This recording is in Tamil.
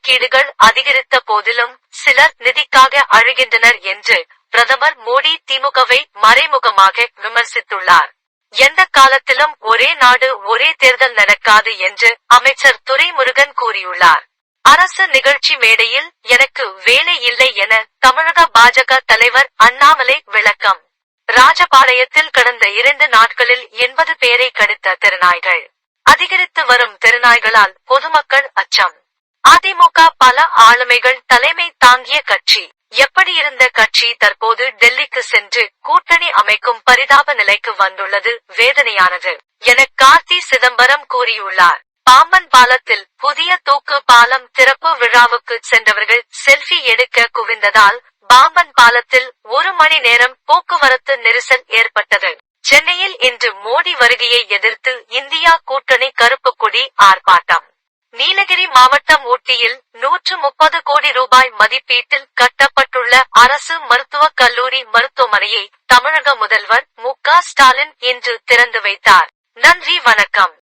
ஒதுக்கீடுகள் அதிகரித்த போதிலும் சிலர் நிதிக்காக அழுகின்றனர் என்று பிரதமர் மோடி திமுகவை மறைமுகமாக விமர்சித்துள்ளார். எந்த காலத்திலும் ஒரே நாடு ஒரே தேர்தல் நடக்காது என்று அமைச்சர் துரைமுருகன் கூறியுள்ளார். அரசு நிகழ்ச்சி மேடையில் எனக்கு வேலை இல்லை என தமிழக பாஜக தலைவர் அண்ணாமலை விளக்கம். ராஜபாளையத்தில் கடந்த 2 நாட்களில் 80 பேரை கடித்த தெருநாய்கள். அதிகரித்து வரும் தெருநாய்களால் பொதுமக்கள் அச்சம். அதிமுக பல ஆளுமைகள் தலைமை தாங்கிய கட்சி. எப்படியிருந்த கட்சி தற்போது டெல்லிக்கு சென்று கூட்டணி அமைக்கும் பரிதாப நிலைக்கு வந்துள்ளது வேதனையானது என கார்த்தி சிதம்பரம் கூறியுள்ளார். பாம்பன் பாலத்தில் புதிய தூக்கு பாலம் திறப்பு விழாவுக்கு சென்றவர்கள் செல்ஃபி எடுக்க குவிந்ததால் பாம்பன் பாலத்தில் 1 மணி நேரம் போக்குவரத்து நெரிசல் ஏற்பட்டது. சென்னையில் இன்று மோடி வருகையை எதிர்த்து இந்தியா கூட்டணி கருப்பு கொடி ஆர்ப்பாட்டம். நீலகிரி மாவட்டம் ஊட்டியில் 130 கோடி ரூபாய் மதிப்பீட்டில் கட்டப்பட்டுள்ள அரசு மருத்துவக் கல்லூரி மருத்துவமனையை தமிழக முதல்வர் மு.க. ஸ்டாலின் இன்று திறந்து வைத்தார். நன்றி, வணக்கம்.